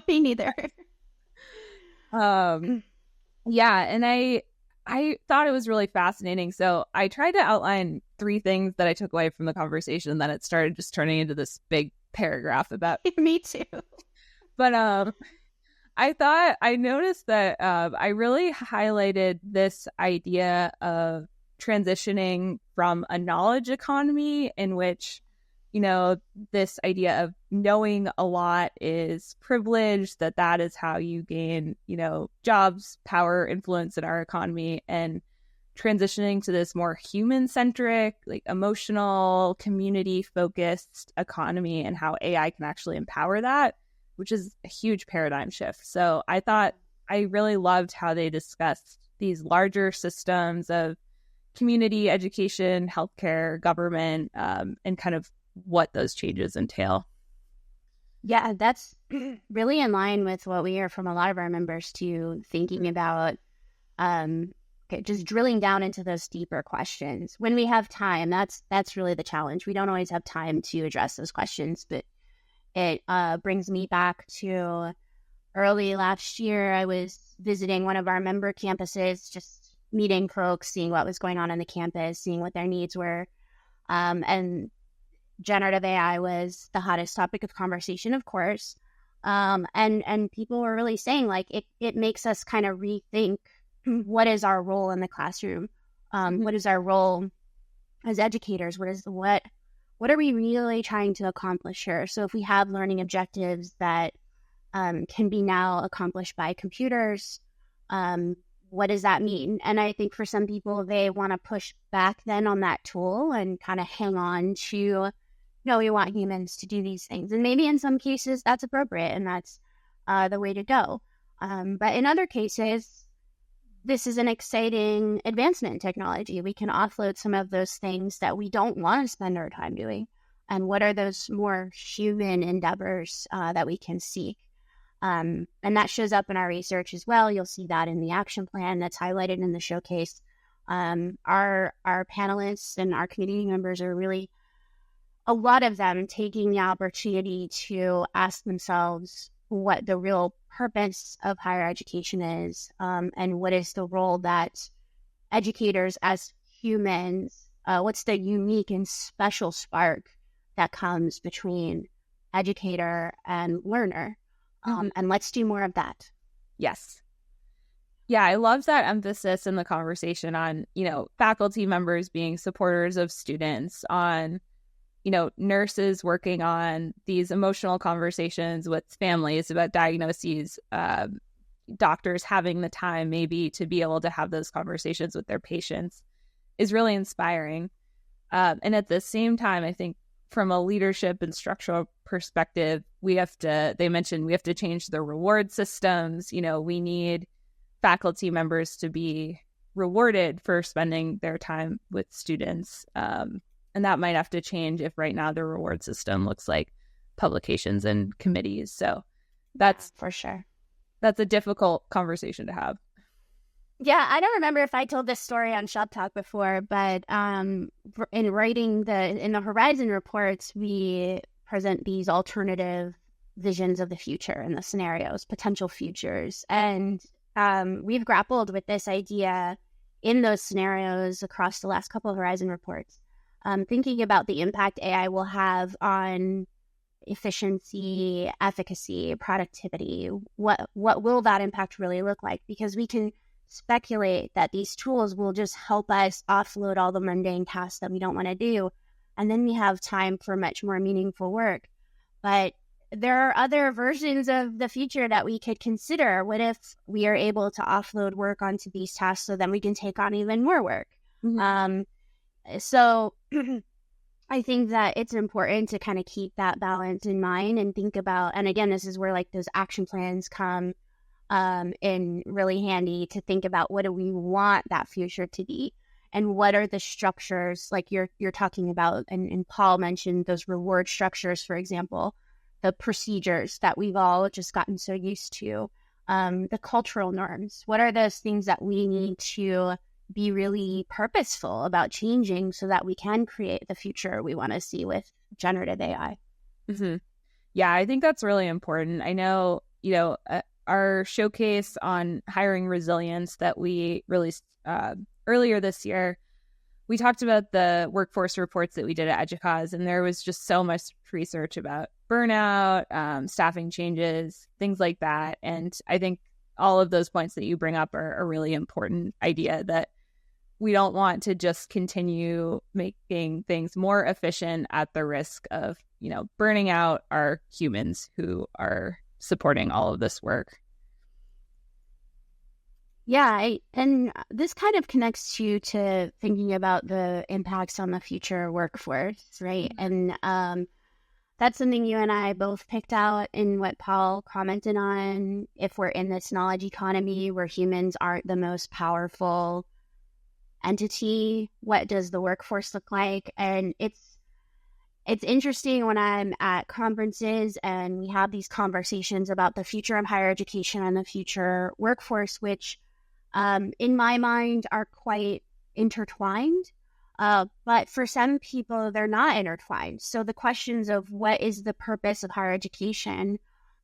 me neither. Yeah, and I thought it was really fascinating. So I tried to outline 3 things that I took away from the conversation, and then it started just turning into this big paragraph about me too. But I noticed that I really highlighted this idea of transitioning from a knowledge economy in which, this idea of knowing a lot is privilege, that is how you gain, jobs, power, influence in our economy, and transitioning to this more human-centric, like emotional, community-focused economy and how AI can actually empower that, which is a huge paradigm shift. So I thought I really loved how they discussed these larger systems of community, education, healthcare, government, and kind of what those changes entail. Yeah, that's really in line with what we hear from a lot of our members too, thinking about just drilling down into those deeper questions. When we have time, that's really the challenge. We don't always have time to address those questions, but it brings me back to early last year, I was visiting one of our member campuses, just meeting folks, seeing what was going on in the campus, seeing what their needs were. And generative AI was the hottest topic of conversation, of course. And people were really saying, like, it makes us kind of rethink what is our role in the classroom? What is our role as educators? What are we really trying to accomplish here? So if we have learning objectives that can be now accomplished by computers, what does that mean? And I think for some people, they want to push back then on that tool and kind of hang on to, no, we want humans to do these things. And maybe in some cases that's appropriate and that's the way to go. But in other cases, this is an exciting advancement in technology. We can offload some of those things that we don't want to spend our time doing. And what are those more human endeavors that we can seek? And that shows up in our research as well. You'll see that in the action plan that's highlighted in the showcase. Our panelists and our community members are really, a lot of them, taking the opportunity to ask themselves what the real purpose of higher education is, and what is the role that educators as humans, what's the unique and special spark that comes between educator and learner. And let's do more of that. Yes. Yeah, I love that emphasis in the conversation on, faculty members being supporters of students, on, nurses working on these emotional conversations with families about diagnoses, doctors having the time maybe to be able to have those conversations with their patients is really inspiring. And at the same time, I think from a leadership and structural perspective, they mentioned we have to change the reward systems. We need faculty members to be rewarded for spending their time with students. And that might have to change if right now the reward system looks like publications and committees. So that's for sure. That's a difficult conversation to have. Yeah, I don't remember if I told this story on Shop Talk before, but in writing in the Horizon reports, we present these alternative visions of the future and the scenarios, potential futures. And we've grappled with this idea in those scenarios across the last couple of Horizon reports, thinking about the impact AI will have on efficiency, efficacy, productivity. What will that impact really look like? Because we can speculate that these tools will just help us offload all the mundane tasks that we don't want to do, and then we have time for much more meaningful work. But there are other versions of the future that we could consider. What if we are able to offload work onto these tasks so then we can take on even more work? Mm-hmm. So I think that it's important to kind of keep that balance in mind and think about, and again, this is where like those action plans come in really handy, to think about what do we want that future to be, and what are the structures like you're talking about, and Paul mentioned those reward structures, for example, the procedures that we've all just gotten so used to, the cultural norms. What are those things that we need to be really purposeful about changing so that we can create the future we want to see with generative AI? Mm-hmm. Yeah, I think that's really important. I know, our showcase on hiring resilience that we released earlier this year, we talked about the workforce reports that we did at EDUCAUSE, and there was just so much research about burnout, staffing changes, things like that. And I think all of those points that you bring up are a really important idea, that we don't want to just continue making things more efficient at the risk of, burning out our humans who are supporting all of this work. Yeah, and this kind of connects you to thinking about the impacts on the future workforce, right? And that's something you and I both picked out in what Paul commented on. If we're in this knowledge economy where humans aren't the most powerful entity, what does the workforce look like? And it's interesting when I'm at conferences and we have these conversations about the future of higher education and the future workforce, which in my mind are quite intertwined. But for some people, they're not intertwined. So the questions of what is the purpose of higher education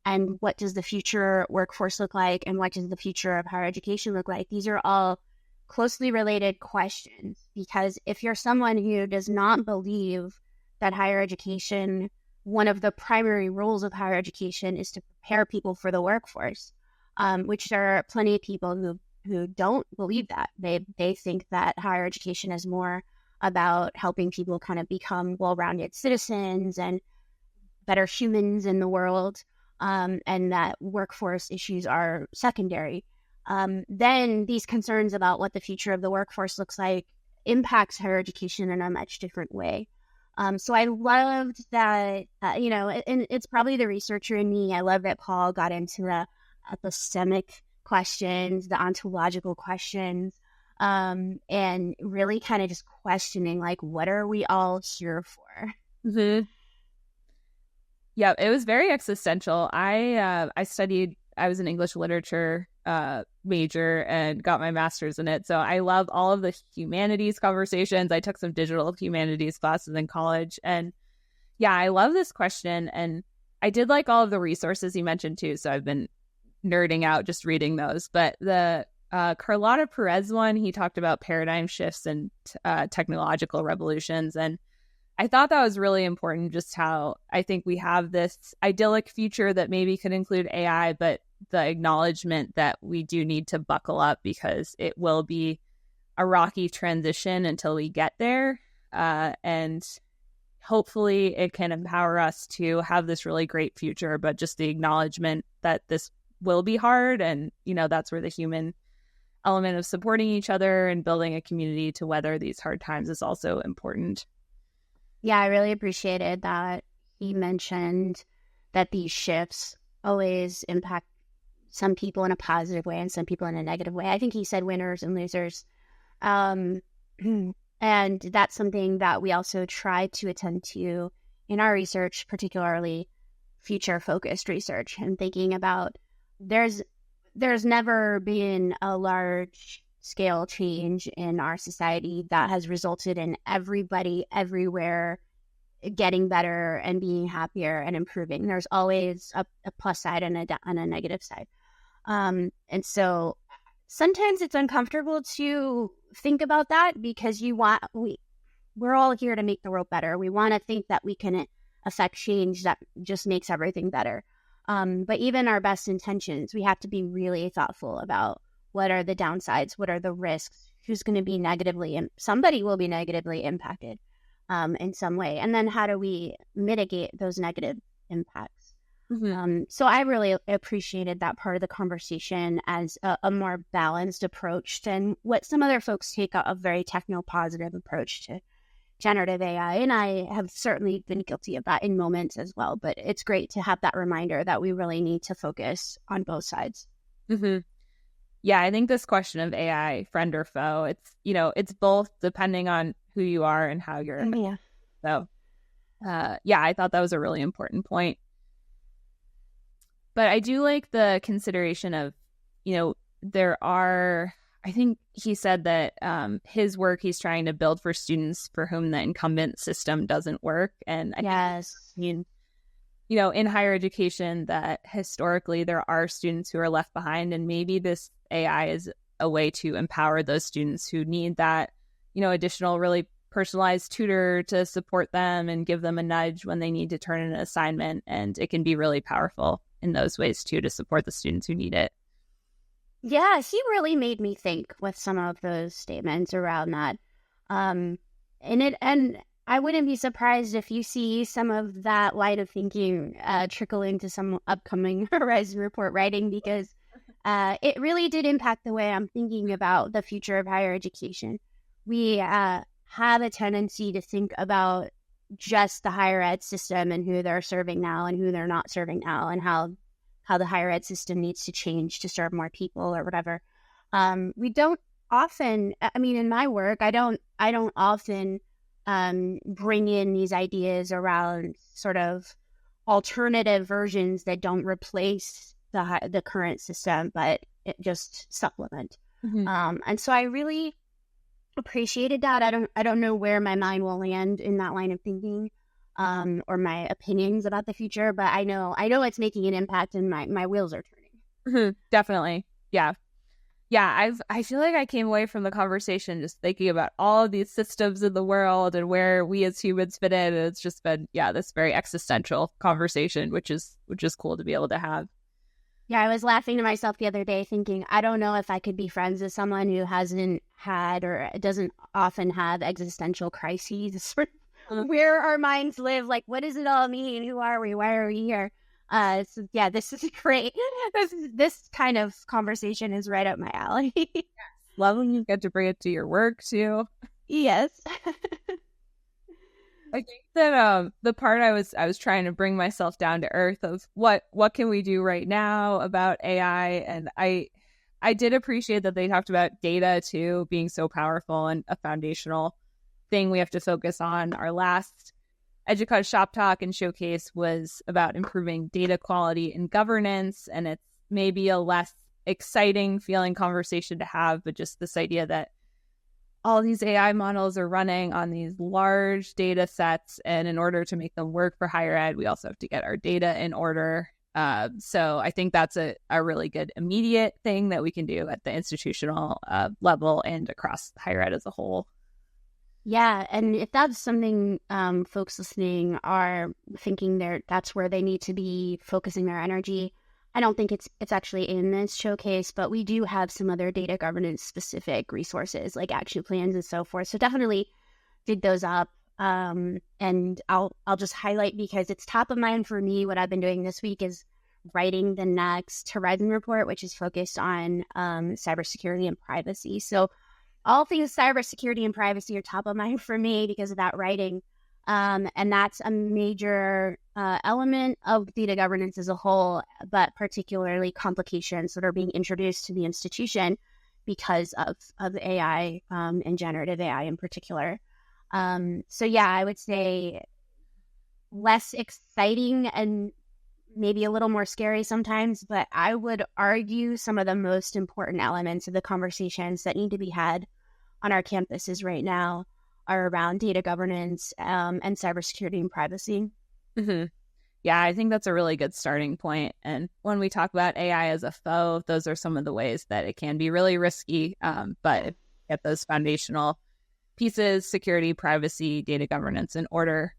and what does the future workforce look like, and what does the future of higher education look like? These are all closely related questions, because if you're someone who does not believe that higher education, one of the primary roles of higher education is to prepare people for the workforce, which there are plenty of people who don't believe that. They think that higher education is more about helping people kind of become well-rounded citizens and better humans in the world, and that workforce issues are secondary. Then these concerns about what the future of the workforce looks like impacts higher education in a much different way. So I loved that, and it's probably the researcher in me. I love that Paul got into the epistemic questions, the ontological questions, and really kind of just questioning, like, what are we all here for? Mm-hmm. Yeah, it was very existential. I was an English literature major and got my master's in it. So I love all of the humanities conversations. I took some digital humanities classes in college. And yeah, I love this question. And I did like all of the resources you mentioned too. So I've been nerding out just reading those. But the Carlotta Perez one, he talked about paradigm shifts and technological revolutions. And I thought that was really important, just how I think we have this idyllic future that maybe could include AI, but the acknowledgement that we do need to buckle up because it will be a rocky transition until we get there. And hopefully it can empower us to have this really great future, but just the acknowledgement that this will be hard. And, that's where the human element of supporting each other and building a community to weather these hard times is also important. Yeah, I really appreciated that he mentioned that these shifts always impact some people in a positive way and some people in a negative way. I think he said winners and losers. And that's something that we also try to attend to in our research, particularly future-focused research, and thinking about there's never been a large-scale change in our society that has resulted in everybody everywhere getting better and being happier and improving. There's always a plus side and a negative side. And so sometimes it's uncomfortable to think about that because we're all here to make the world better. We want to think that we can affect change that just makes everything better. But even our best intentions, we have to be really thoughtful about what are the downsides, what are the risks, who's going to be somebody will be negatively impacted in some way. And then how do we mitigate those negative impacts? Mm-hmm. So I really appreciated that part of the conversation as a more balanced approach than what some other folks take a very techno-positive approach to generative AI. And I have certainly been guilty of that in moments as well. But it's great to have that reminder that we really need to focus on both sides. Mm-hmm. Yeah, I think this question of AI, friend or foe, it's both depending on who you are and how you're. Yeah. So, I thought that was a really important point. But I do like the consideration of, I think he said that his work he's trying to build for students for whom the incumbent system doesn't work. And I think, in higher education, that historically there are students who are left behind, and maybe this AI is a way to empower those students who need that, additional really personalized tutor to support them and give them a nudge when they need to turn in an assignment. And it can be really powerful in those ways too, to support the students who need it. Yeah, he really made me think with some of those statements around that. And I wouldn't be surprised if you see some of that line of thinking trickle into some upcoming Horizon Report writing, because it really did impact the way I'm thinking about the future of higher education. We have a tendency to think about just the higher ed system and who they're serving now and who they're not serving now, and how the higher ed system needs to change to serve more people or whatever. We don't often, in my work, I don't often bring in these ideas around sort of alternative versions that don't replace the current system, but it just supplement. Mm-hmm. And so I really appreciated that. I don't know where my mind will land in that line of thinking. or my opinions about the future, but I know it's making an impact and my wheels are turning. Definitely. Yeah. Yeah, I feel like I came away from the conversation just thinking about all of these systems in the world and where we as humans fit in. And it's just been, this very existential conversation, which is cool to be able to have. Yeah, I was laughing to myself the other day thinking, I don't know if I could be friends with someone who hasn't had or doesn't often have existential crises. Where our minds live, like, what does it all mean? Who are we? Why are we here? So yeah, this is great. This kind of conversation is right up my alley. Love when you get to bring it to your work too. Yes. I think that the part I was trying to bring myself down to earth of what can we do right now about AI, and I did appreciate that they talked about data too being so powerful and a foundational thing we have to focus on. Our last EDUCAUSE Shop Talk and Showcase was about improving data quality and governance, and it's maybe a less exciting feeling conversation to have, but just this idea that all these AI models are running on these large data sets, and in order to make them work for higher ed, we also have to get our data in order. So I think that's a really good immediate thing that we can do at the institutional level and across higher ed as a whole. Yeah, and if that's something folks listening are thinking that's where they need to be focusing their energy, I don't think it's actually in this showcase, but we do have some other data governance specific resources like action plans and so forth. So definitely dig those up. And I'll just highlight, because it's top of mind for me, what I've been doing this week is writing the next Horizon report, which is focused on cybersecurity and privacy. So all things cybersecurity and privacy are top of mind for me because of that writing. And that's a major element of data governance as a whole, but particularly complications that are being introduced to the institution because of AI and generative AI in particular. So yeah, I would say less exciting and maybe a little more scary sometimes, but I would argue some of the most important elements of the conversations that need to be had on our campuses right now are around data governance and cybersecurity and privacy. Mm-hmm. Yeah, I think that's a really good starting point. And when we talk about AI as a foe, those are some of the ways that it can be really risky. But if you get those foundational pieces, security, privacy, data governance in order,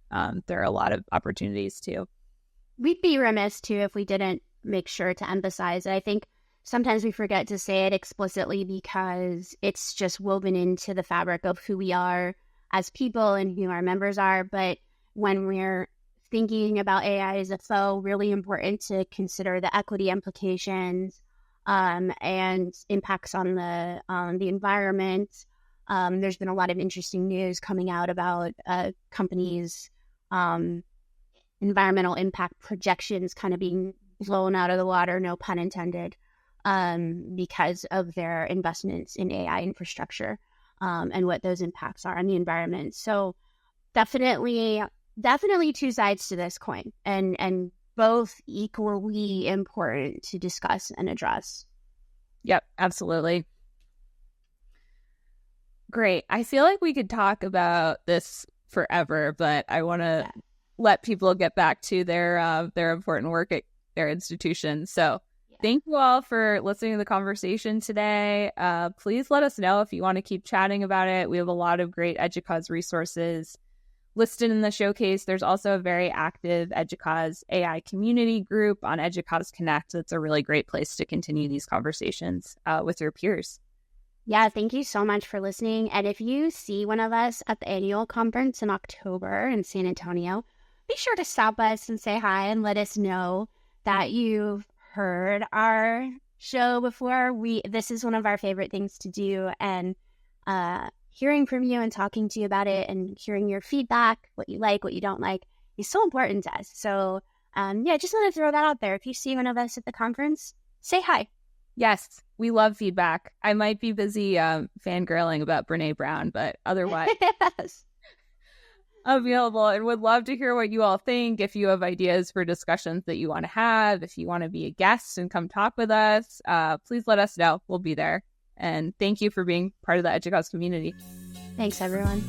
there are a lot of opportunities too. We'd be remiss too if we didn't make sure to emphasize it. I think sometimes we forget to say it explicitly because it's just woven into the fabric of who we are as people and who our members are. But when we're thinking about AI as a foe, really important to consider the equity implications and impacts on the environment. There's been a lot of interesting news coming out about companies' environmental impact projections kind of being blown out of the water, no pun intended, because of their investments in AI infrastructure and what those impacts are on the environment. So definitely two sides to this coin, and both equally important to discuss and address. Yep, absolutely. Great. I feel like we could talk about this forever, but I want to let people get back to their important work at their institution. So thank you all for listening to the conversation today. Please let us know if you want to keep chatting about it. We have a lot of great EDUCAUSE resources listed in the showcase. There's also a very active EDUCAUSE AI community group on EDUCAUSE Connect. That's a really great place to continue these conversations with your peers. Yeah, thank you so much for listening. And if you see one of us at the annual conference in October in San Antonio, be sure to stop us and say hi and let us know that you've heard our show before. This is one of our favorite things to do, and hearing from you and talking to you about it and hearing your feedback, what you like, what you don't like, is so important to us. So just want to throw that out there. If you see one of us at the conference, say hi. Yes, we love feedback. I might be busy fangirling about Brene Brown, but otherwise yes. Available, and would love to hear what you all think. If you have ideas for discussions that you want to have, if you want to be a guest and come talk with us, please let us know. We'll be there. And thank you for being part of the EDUCAUSE community. Thanks, everyone.